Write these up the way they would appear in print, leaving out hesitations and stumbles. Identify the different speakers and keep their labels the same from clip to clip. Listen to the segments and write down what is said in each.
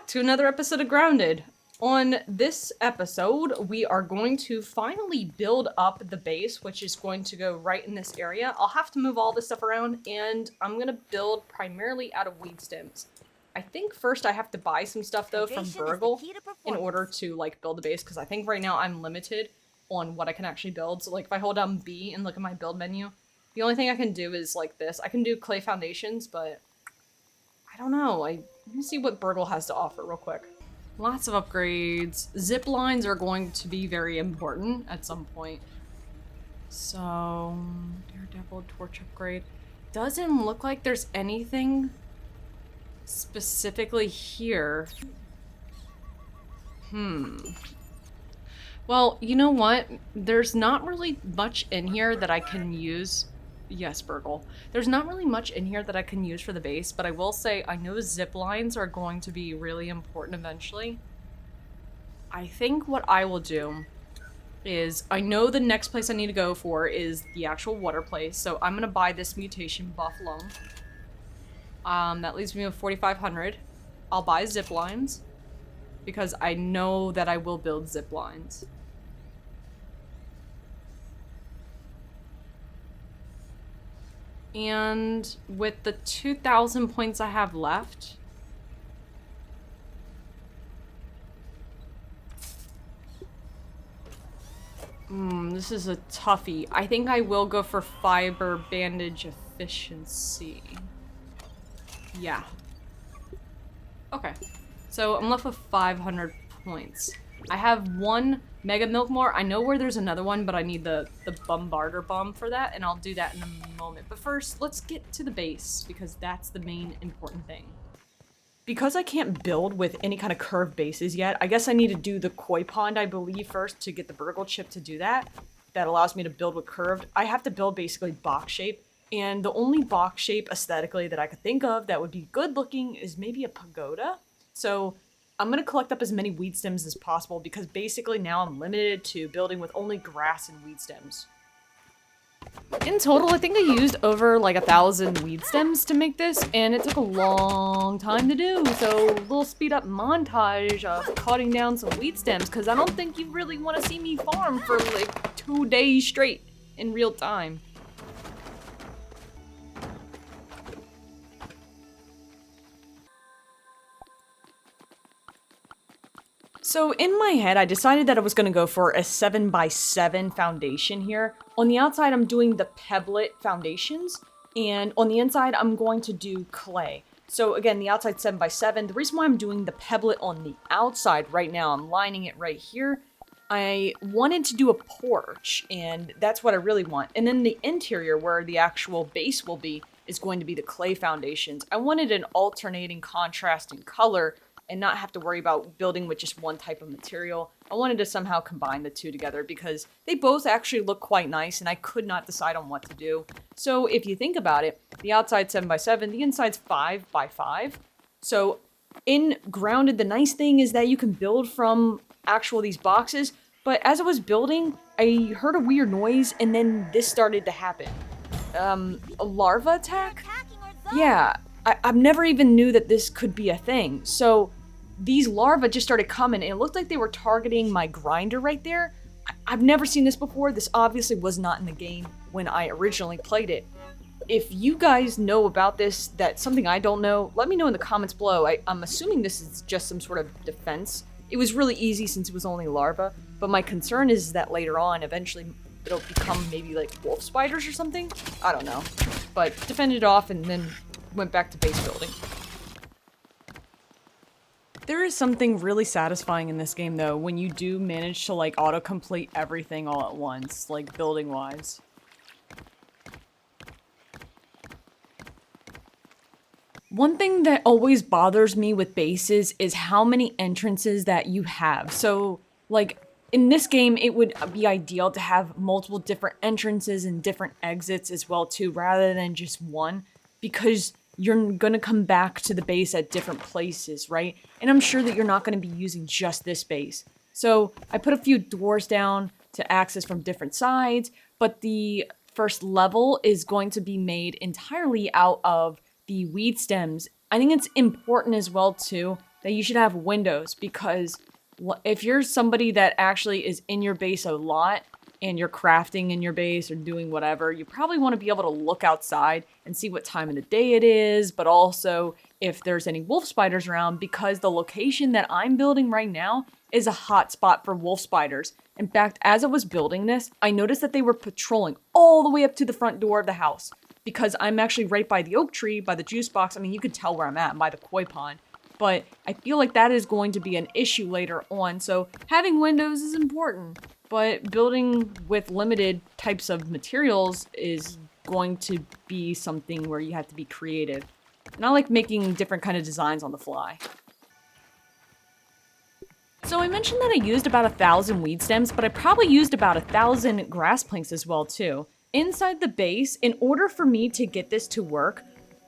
Speaker 1: to another episode of Grounded. On this episode, we are going to finally build up the base, which is going to go right in this area. I'll have to move all this stuff around, and I'm going to build primarily out of weed stems. I think first I have to buy some stuff, though, from Virgil in order to, like, build the base, because I think right now I'm limited on what I can actually build. So, like, if I hold down B and look at my build menu, the only thing I can do is, like, this. I can do clay foundations, but I don't know. Let me see what Virgil has to offer real quick. Lots of upgrades. Zip lines are going to be very important at some point. So, Daredevil torch upgrade. Doesn't look like there's anything specifically here. Well, you know what? There's not really much in here that I can use. Yes, Virgil. There's not really much in here that I can use for the base, but I will say I know zip lines are going to be really important eventually. I think what I will do is, I know the next place I need to go for is the actual water place, so I'm going to buy this mutation buff loam. That leaves me with 4,500. I'll buy zip lines, because I know that I will build zip lines. And with the 2,000 points I have left, this is a toughie. I think I will go for fiber bandage efficiency. Yeah. Okay. So I'm left with 500 points. I have one Mega Milk more. I know where there's another one, but I need the Bombarder Bomb for that, and I'll do that in a moment. But first, let's get to the base, because that's the main important thing. Because I can't build with any kind of curved bases yet, I guess I need to do the koi pond, I believe, first to get the Virgil chip to do that. That allows me to build with curved. I have to build basically box shape, and the only box shape aesthetically that I could think of that would be good looking is maybe a pagoda. So I'm going to collect up as many weed stems as possible, because basically now I'm limited to building with only grass and weed stems. In total, I think I used over like 1,000 weed stems to make this, and it took a long time to do, so a little speed up montage of cutting down some weed stems, because I don't think you really want to see me farm for like 2 days straight in real time. So in my head, I decided that I was going to go for a 7x7 foundation here. On the outside, I'm doing the pebblet foundations, and on the inside, I'm going to do clay. So again, the outside 7x7. The reason why I'm doing the pebblet on the outside right now, I'm lining it right here. I wanted to do a porch, and that's what I really want. And then the interior, where the actual base will be, is going to be the clay foundations. I wanted an alternating contrasting color and not have to worry about building with just one type of material. I wanted to somehow combine the two together because they both actually look quite nice, and I could not decide on what to do. So if you think about it, the outside's 7x7, the inside's 5x5. So in Grounded, the nice thing is that you can build from actual these boxes, but as I was building, I heard a weird noise, and then this started to happen. A larva attack? Yeah, I've never even knew that this could be a thing. So these larvae just started coming, and it looked like they were targeting my grinder right there. I've never seen this before. This obviously was not in the game when I originally played it. If you guys know about this, that's something I don't know, let me know in the comments below. I'm assuming this is just some sort of defense. It was really easy since it was only larvae, but my concern is that later on, eventually, it'll become maybe like wolf spiders or something. I don't know. But defended off and then went back to base building. There is something really satisfying in this game, though, when you do manage to, like, autocomplete everything all at once, like, building-wise. One thing that always bothers me with bases is how many entrances that you have. So, like, in this game, it would be ideal to have multiple different entrances and different exits as well, too, rather than just one, because you're going to come back to the base at different places, right? And I'm sure that you're not going to be using just this base. So I put a few doors down to access from different sides, but the first level is going to be made entirely out of the weed stems. I think it's important as well, too, that you should have windows, because if you're somebody that actually is in your base a lot and you're crafting in your base or doing whatever, you probably want to be able to look outside and see what time of the day it is, but also if there's any wolf spiders around, because the location that I'm building right now is a hot spot for wolf spiders. In fact, as I was building this, I noticed that they were patrolling all the way up to the front door of the house, because I'm actually right by the oak tree, by the juice box. I mean, you can tell where I'm at, I'm by the koi pond. But I feel like that is going to be an issue later on, so having windows is important. But building with limited types of materials is going to be something where you have to be creative. And I like making different kind of designs on the fly. So I mentioned that I used about 1,000 weed stems, but I probably used about 1,000 grass planks as well too. Inside the base, in order for me to get this to work,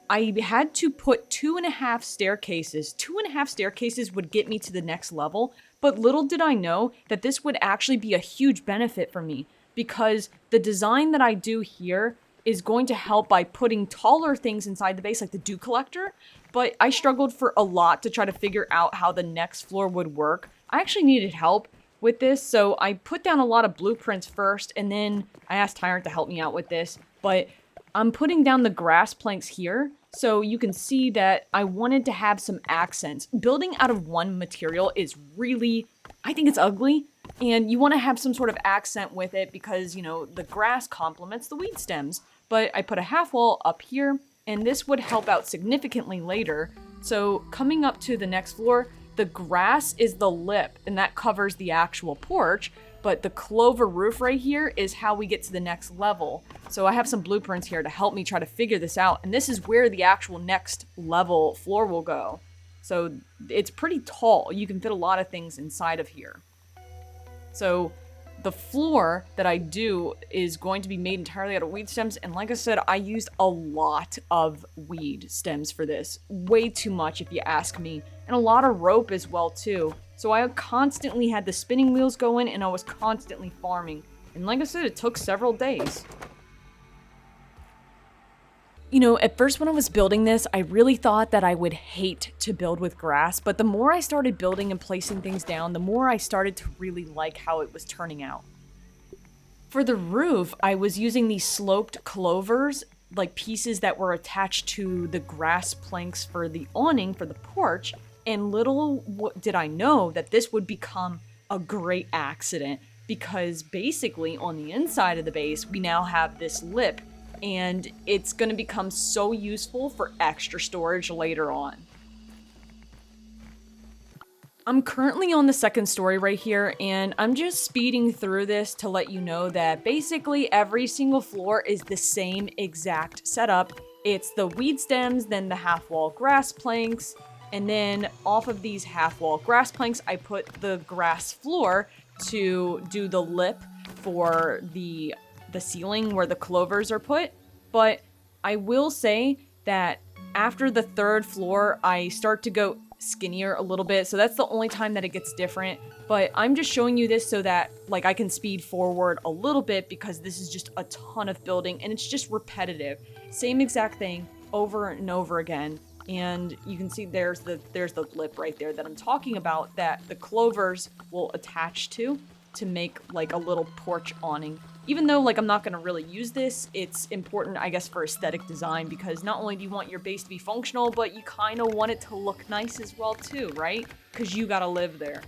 Speaker 1: I had to put 2.5 staircases. 2.5 staircases would get me to the next level, but little did I know that this would actually be a huge benefit for me, because the design that I do here is going to help by putting taller things inside the base, like the dew collector, but I struggled for a lot to try to figure out how the next floor would work. I actually needed help with this, so I put down a lot of blueprints first, and then I asked Tyrant to help me out with this, but I'm putting down the grass planks here, so you can see that I wanted to have some accents. Building out of one material is really, I think it's ugly, and you want to have some sort of accent with it because, you know, the grass complements the weed stems. But I put a half wall up here, and this would help out significantly later. So coming up to the next floor, the grass is the lip, and that covers the actual porch. But the clover roof right here is how we get to the next level. So I have some blueprints here to help me try to figure this out. And this is where the actual next level floor will go. So it's pretty tall. You can fit a lot of things inside of here. So the floor that I do is going to be made entirely out of weed stems. And like I said, I used a lot of weed stems for this. Way too much if you ask me. And a lot of rope as well too. So I constantly had the spinning wheels going and I was constantly farming. And like I said, it took several days. You know, at first when I was building this, I really thought that I would hate to build with grass, but the more I started building and placing things down, the more I started to really like how it was turning out. For the roof, I was using these sloped clovers, like pieces that were attached to the grass planks for the awning for the porch, and little did I know that this would become a great accident, because basically on the inside of the base, we now have this lip, and it's going to become so useful for extra storage later on. I'm currently on the second story right here, and I'm just speeding through this to let you know that basically every single floor is the same exact setup. It's the weed stems, then the half-wall grass planks, and then off of these half-wall grass planks, I put the grass floor to do the lip for the ceiling where the clovers are put. But I will say that after the third floor, I start to go skinnier a little bit. So that's the only time that it gets different. But I'm just showing you this so that like I can speed forward a little bit, because this is just a ton of building and it's just repetitive. Same exact thing over and over again. And you can see there's the lip right there that I'm talking about, that the clovers will attach to make like a little porch awning. Even though like I'm not going to really use this, it's important I guess for aesthetic design, because not only do you want your base to be functional, but you kind of want it to look nice as well too, right? Because you gotta live there.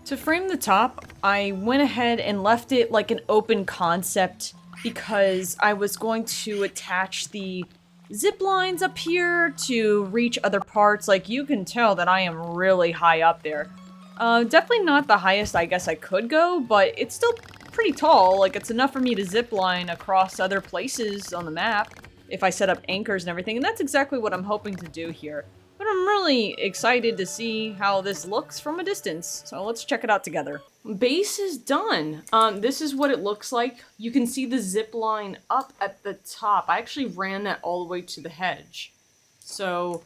Speaker 1: To frame the top, I went ahead and left it like an open concept because I was going to attach the zip lines up here to reach other parts. Like you can tell that I am really high up there. Definitely not the highest I guess I could go, but it's still pretty tall. Like it's enough for me to zip line across other places on the map if I set up anchors and everything. And that's exactly what I'm hoping to do here. But I'm really excited to see how this looks from a distance, so let's check it out together. Base is done. This is what it looks like. You can see the zip line up at the top. I actually ran that all the way to the hedge. So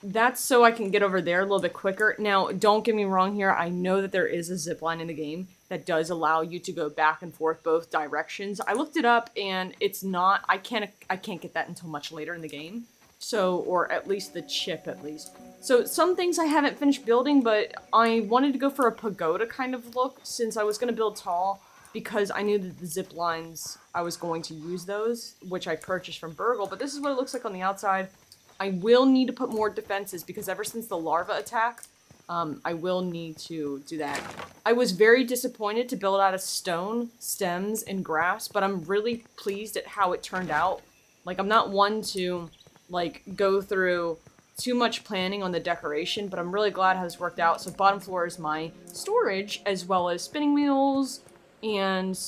Speaker 1: that's so I can get over there a little bit quicker. Now, don't get me wrong here. I know that there is a zip line in the game that does allow you to go back and forth both directions. I looked it up and it's not, I can't get that until much later in the game. So, or at least the chip at least. So some things I haven't finished building, but I wanted to go for a pagoda kind of look since I was going to build tall because I knew that the zip lines, I was going to use those, which I purchased from Burgle. But this is what it looks like on the outside. I will need to put more defenses because ever since the larva attack, I will need to do that. I was very disappointed to build out of stone, stems, and grass, but I'm really pleased at how it turned out. Like, I'm not one to, like, go through too much planning on the decoration, but I'm really glad how this worked out. So bottom floor is my storage, as well as spinning wheels and,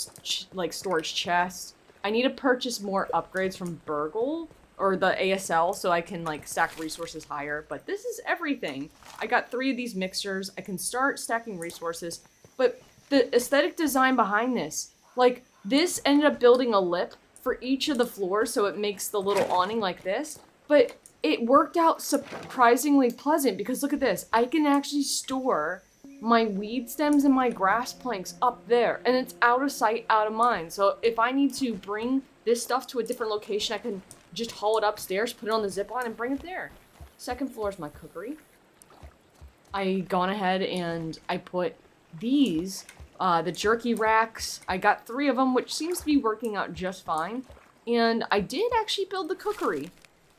Speaker 1: like, storage chests. I need to purchase more upgrades from Burgle, or the ASL, so I can, like, stack resources higher. But this is everything. I got 3 of these mixers. I can start stacking resources. But the aesthetic design behind this, like, this ended up building a lip for each of the floors, so it makes the little awning like this. But it worked out surprisingly pleasant, because look at this. I can actually store my weed stems and my grass planks up there, and it's out of sight, out of mind. So if I need to bring this stuff to a different location, I can just haul it upstairs, put it on the zip line, and bring it there. Second floor is my cookery. I gone ahead and I put these, the jerky racks. I got 3 of them, which seems to be working out just fine. And I did actually build the cookery.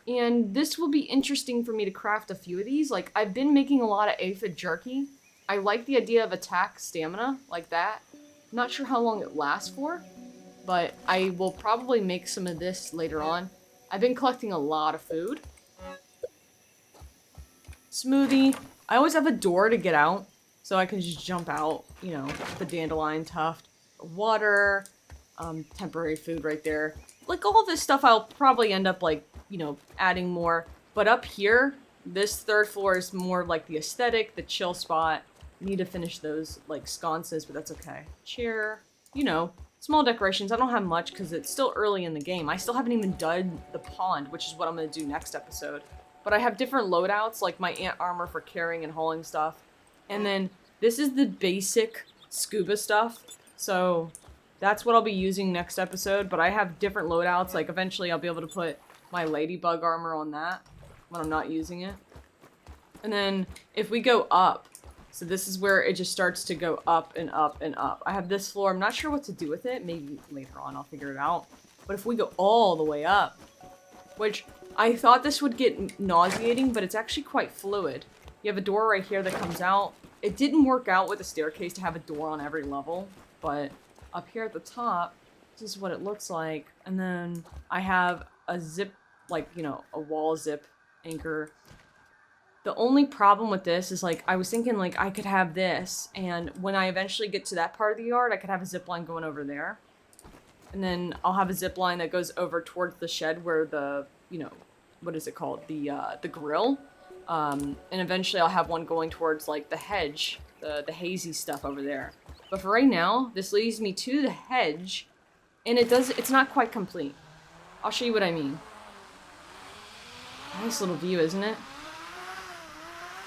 Speaker 1: And this will be interesting for me to craft a few of these. Like, I've been making a lot of aphid jerky. I like the idea of attack stamina like that. I'm not sure how long it lasts for, but I will probably make some of this later on. I've been collecting a lot of food. Smoothie. I always have a door to get out, so I can just jump out, you know, the dandelion tuft. Water, temporary food right there. Like, all this stuff I'll probably end up, like, you know, adding more. But up here, this 3rd floor is more like the aesthetic, the chill spot. Need to finish those, like, sconces, but that's okay. Chair, you know, small decorations. I don't have much because it's still early in the game. I still haven't even done the pond, which is what I'm going to do next episode. But I have different loadouts, like my ant armor for carrying and hauling stuff. And then this is the basic scuba stuff. So that's what I'll be using next episode. But I have different loadouts. Like, eventually I'll be able to put my ladybug armor on that when I'm not using it. And then if we go up, so this is where it just starts to go up and up and up. I have this floor. I'm not sure what to do with it. Maybe later on I'll figure it out. But if we go all the way up, which I thought this would get nauseating, but it's actually quite fluid. You have a door right here that comes out. It didn't work out with the staircase to have a door on every level, but up here at the top, this is what it looks like. And then I have a zip, like, you know, a wall zip anchor. The only problem with this is, like, I was thinking, like, I could have this, and when I eventually get to that part of the yard, I could have a zip line going over there. And then I'll have a zip line that goes over towards the shed where the, you know, what is it called? The grill. And eventually I'll have one going towards, like, the hedge, the hazy stuff over there. But for right now, this leads me to the hedge, and it's not quite complete. I'll show you what I mean. Nice little view, isn't it?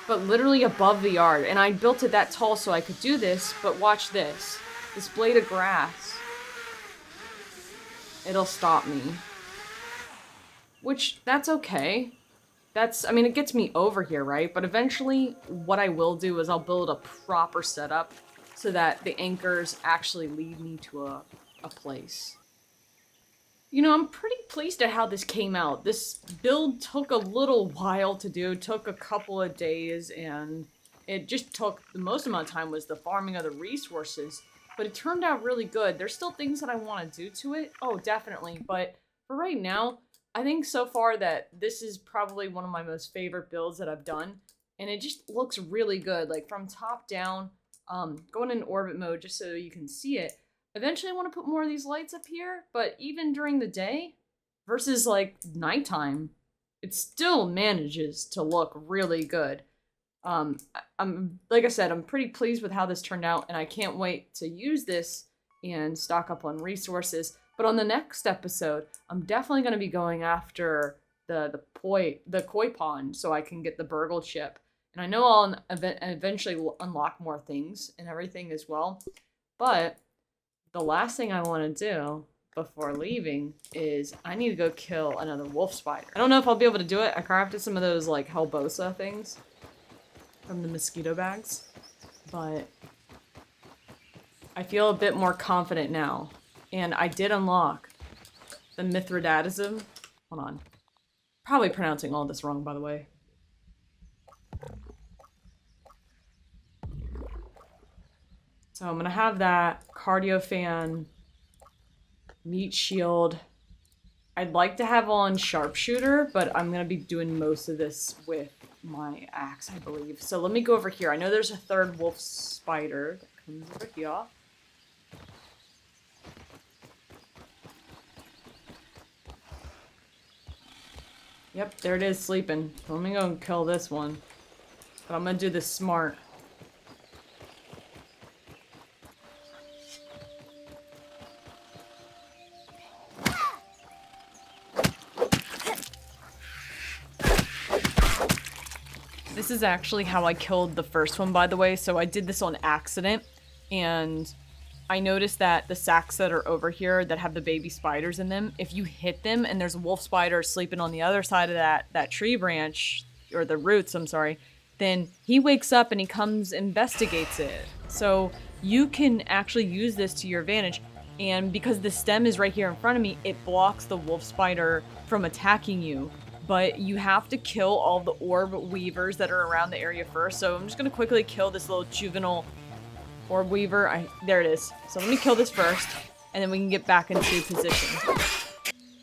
Speaker 1: But literally above the yard. And I built it that tall so I could do this, but watch this. This blade of grass. It'll stop me. Which, that's okay. I mean, it gets me over here, right? But eventually, what I will do is I'll build a proper setup so that the anchors actually lead me to a place. You know, I'm pretty pleased at how this came out. This build took a little while to do, took a couple of days, and it just took, the most amount of time was the farming of the resources, but it turned out really good. There's still things that I want to do to it. Oh, definitely. But for right now, I think so far that this is probably one of my most favorite builds that I've done, and it just looks really good. Like, from top down, going in orbit mode just so you can see it. Eventually I want to put more of these lights up here, but even during the day versus, like, nighttime, it still manages to look really good. I'm like I said, I'm pretty pleased with how this turned out, and I can't wait to use this and stock up on resources. But on the next episode, I'm definitely going to be going after the koi pond so I can get the burgle chip. And I know I'll eventually unlock more things and everything as well. But the last thing I want to do before leaving is I need to go kill another wolf spider. I don't know if I'll be able to do it. I crafted some of those like Helbosa things from the mosquito bags, but I feel a bit more confident now. And I did unlock the Mithridatism. Hold on. Probably pronouncing all this wrong, by the way. So I'm gonna have that cardio fan, meat shield. I'd like to have on sharpshooter, but I'm gonna be doing most of this with my axe, I believe. So let me go over here. I know there's a third wolf spider that comes over here. Yep, there it is, sleeping. So let me go and kill this one. But I'm gonna do this smart. This is actually how I killed the first one, by the way. So I did this on accident, and I noticed that the sacks that are over here that have the baby spiders in them, if you hit them and there's a wolf spider sleeping on the other side of that tree branch, or the roots, I'm sorry, then he wakes up and he comes, investigates it. So you can actually use this to your advantage. And because the stem is right here in front of me, it blocks the wolf spider from attacking you. But you have to kill all the orb weavers that are around the area first. So I'm just going to quickly kill this little juvenile orb weaver. There it is. So let me kill this first, and then we can get back into position.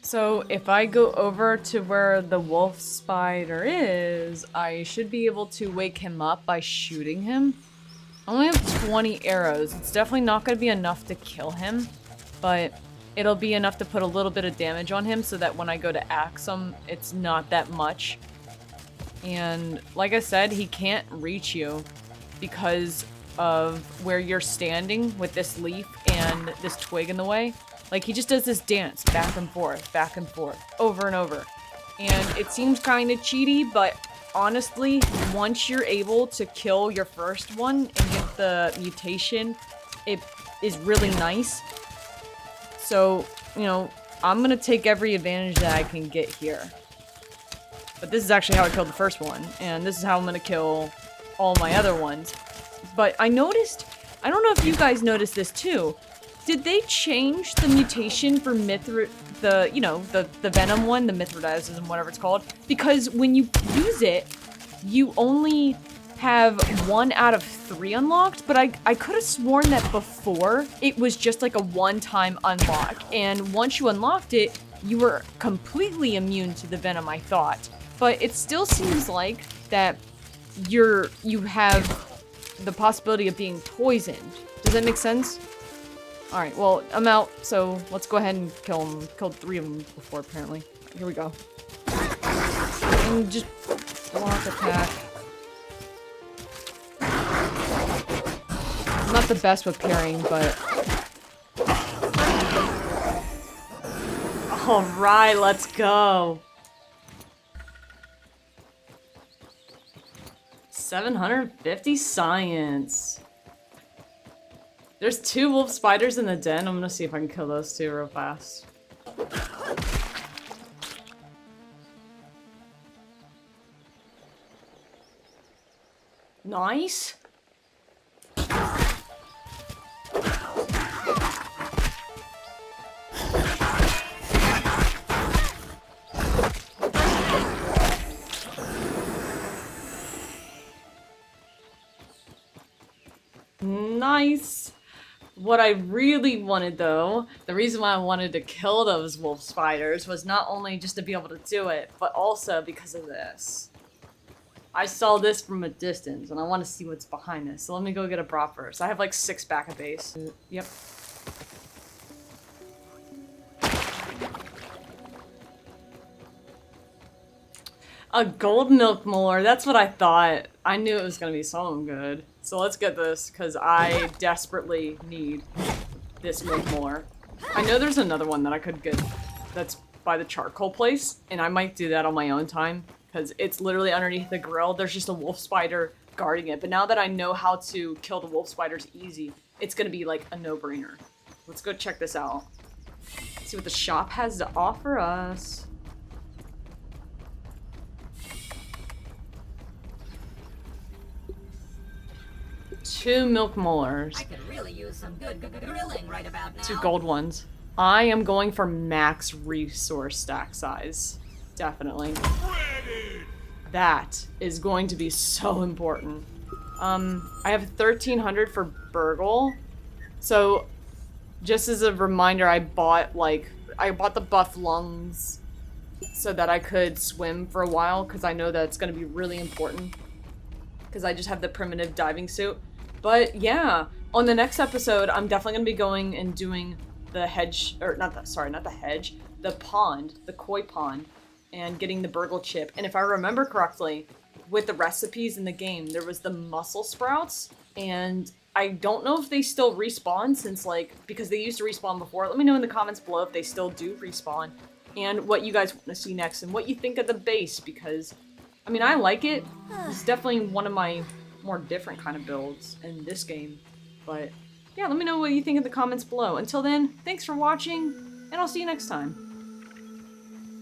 Speaker 1: So if I go over to where the wolf spider is, I should be able to wake him up by shooting him. I only have 20 arrows. It's definitely not going to be enough to kill him, but it'll be enough to put a little bit of damage on him so that when I go to axe him, it's not that much. And like I said, he can't reach you because of where you're standing with this leaf and this twig in the way. Like, he just does this dance back and forth, over and over. And it seems kind of cheaty, but honestly, once you're able to kill your first one and get the mutation, it is really nice. So, you know, I'm gonna take every advantage that I can get here. But this is actually how I killed the first one, and this is how I'm gonna kill all my other ones. But I noticed, I don't know if you guys noticed this too, did they change the mutation for the venom one, the Mithridatism, whatever it's called? Because when you use it, you only have 1 out of 3 unlocked, but I could have sworn that before it was just like a one-time unlock, and once you unlocked it, you were completely immune to the venom, I thought. But it still seems like that you have the possibility of being poisoned. Does that make sense? Alright, well, I'm out, so let's go ahead and kill him. Killed 3 of them before, apparently. Here we go. And just block attack. I'm not the best with parrying, but... Alright, let's go! 750 science. There's 2 wolf spiders in the den. I'm gonna see if I can kill those 2 real fast. Nice. Nice. What I really wanted, though, the reason why I wanted to kill those wolf spiders was not only just to be able to do it, but also because of this. I saw this from a distance, and I want to see what's behind this. So let me go get a bra first. I have like 6 back at base. Yep. A gold milk molar. That's what I thought. I knew it was gonna be so good. So let's get this, because I desperately need this milk molar. I know there's another one that I could get that's by the charcoal place, and I might do that on my own time, because it's literally underneath the grill. There's just a wolf spider guarding it. But now that I know how to kill the wolf spiders easy, it's gonna be like a no-brainer. Let's go check this out. See what the shop has to offer us. Two milk molars.
Speaker 2: I could really use some good grilling right about now.
Speaker 1: Two gold ones. I am going for max resource stack size. Definitely. That is going to be so important. I have 1,300 for burgle. So, just as a reminder, I bought the buff lungs so that I could swim for a while, because I know that's going to be really important. Because I just have the primitive diving suit. But yeah, on the next episode, I'm definitely going to be going and doing the hedge, or not the hedge, the pond, the koi pond, and getting the burgle chip. And if I remember correctly, with the recipes in the game, there was the mussel sprouts, and I don't know if they still respawn since, like, because they used to respawn before. Let me know in the comments below if they still do respawn, and what you guys want to see next, and what you think of the base, because, I mean, I like it. It's definitely one of my more different kind of builds in this game, but yeah, let me know what you think in the comments below. Until then, thanks for watching, and I'll see you next time.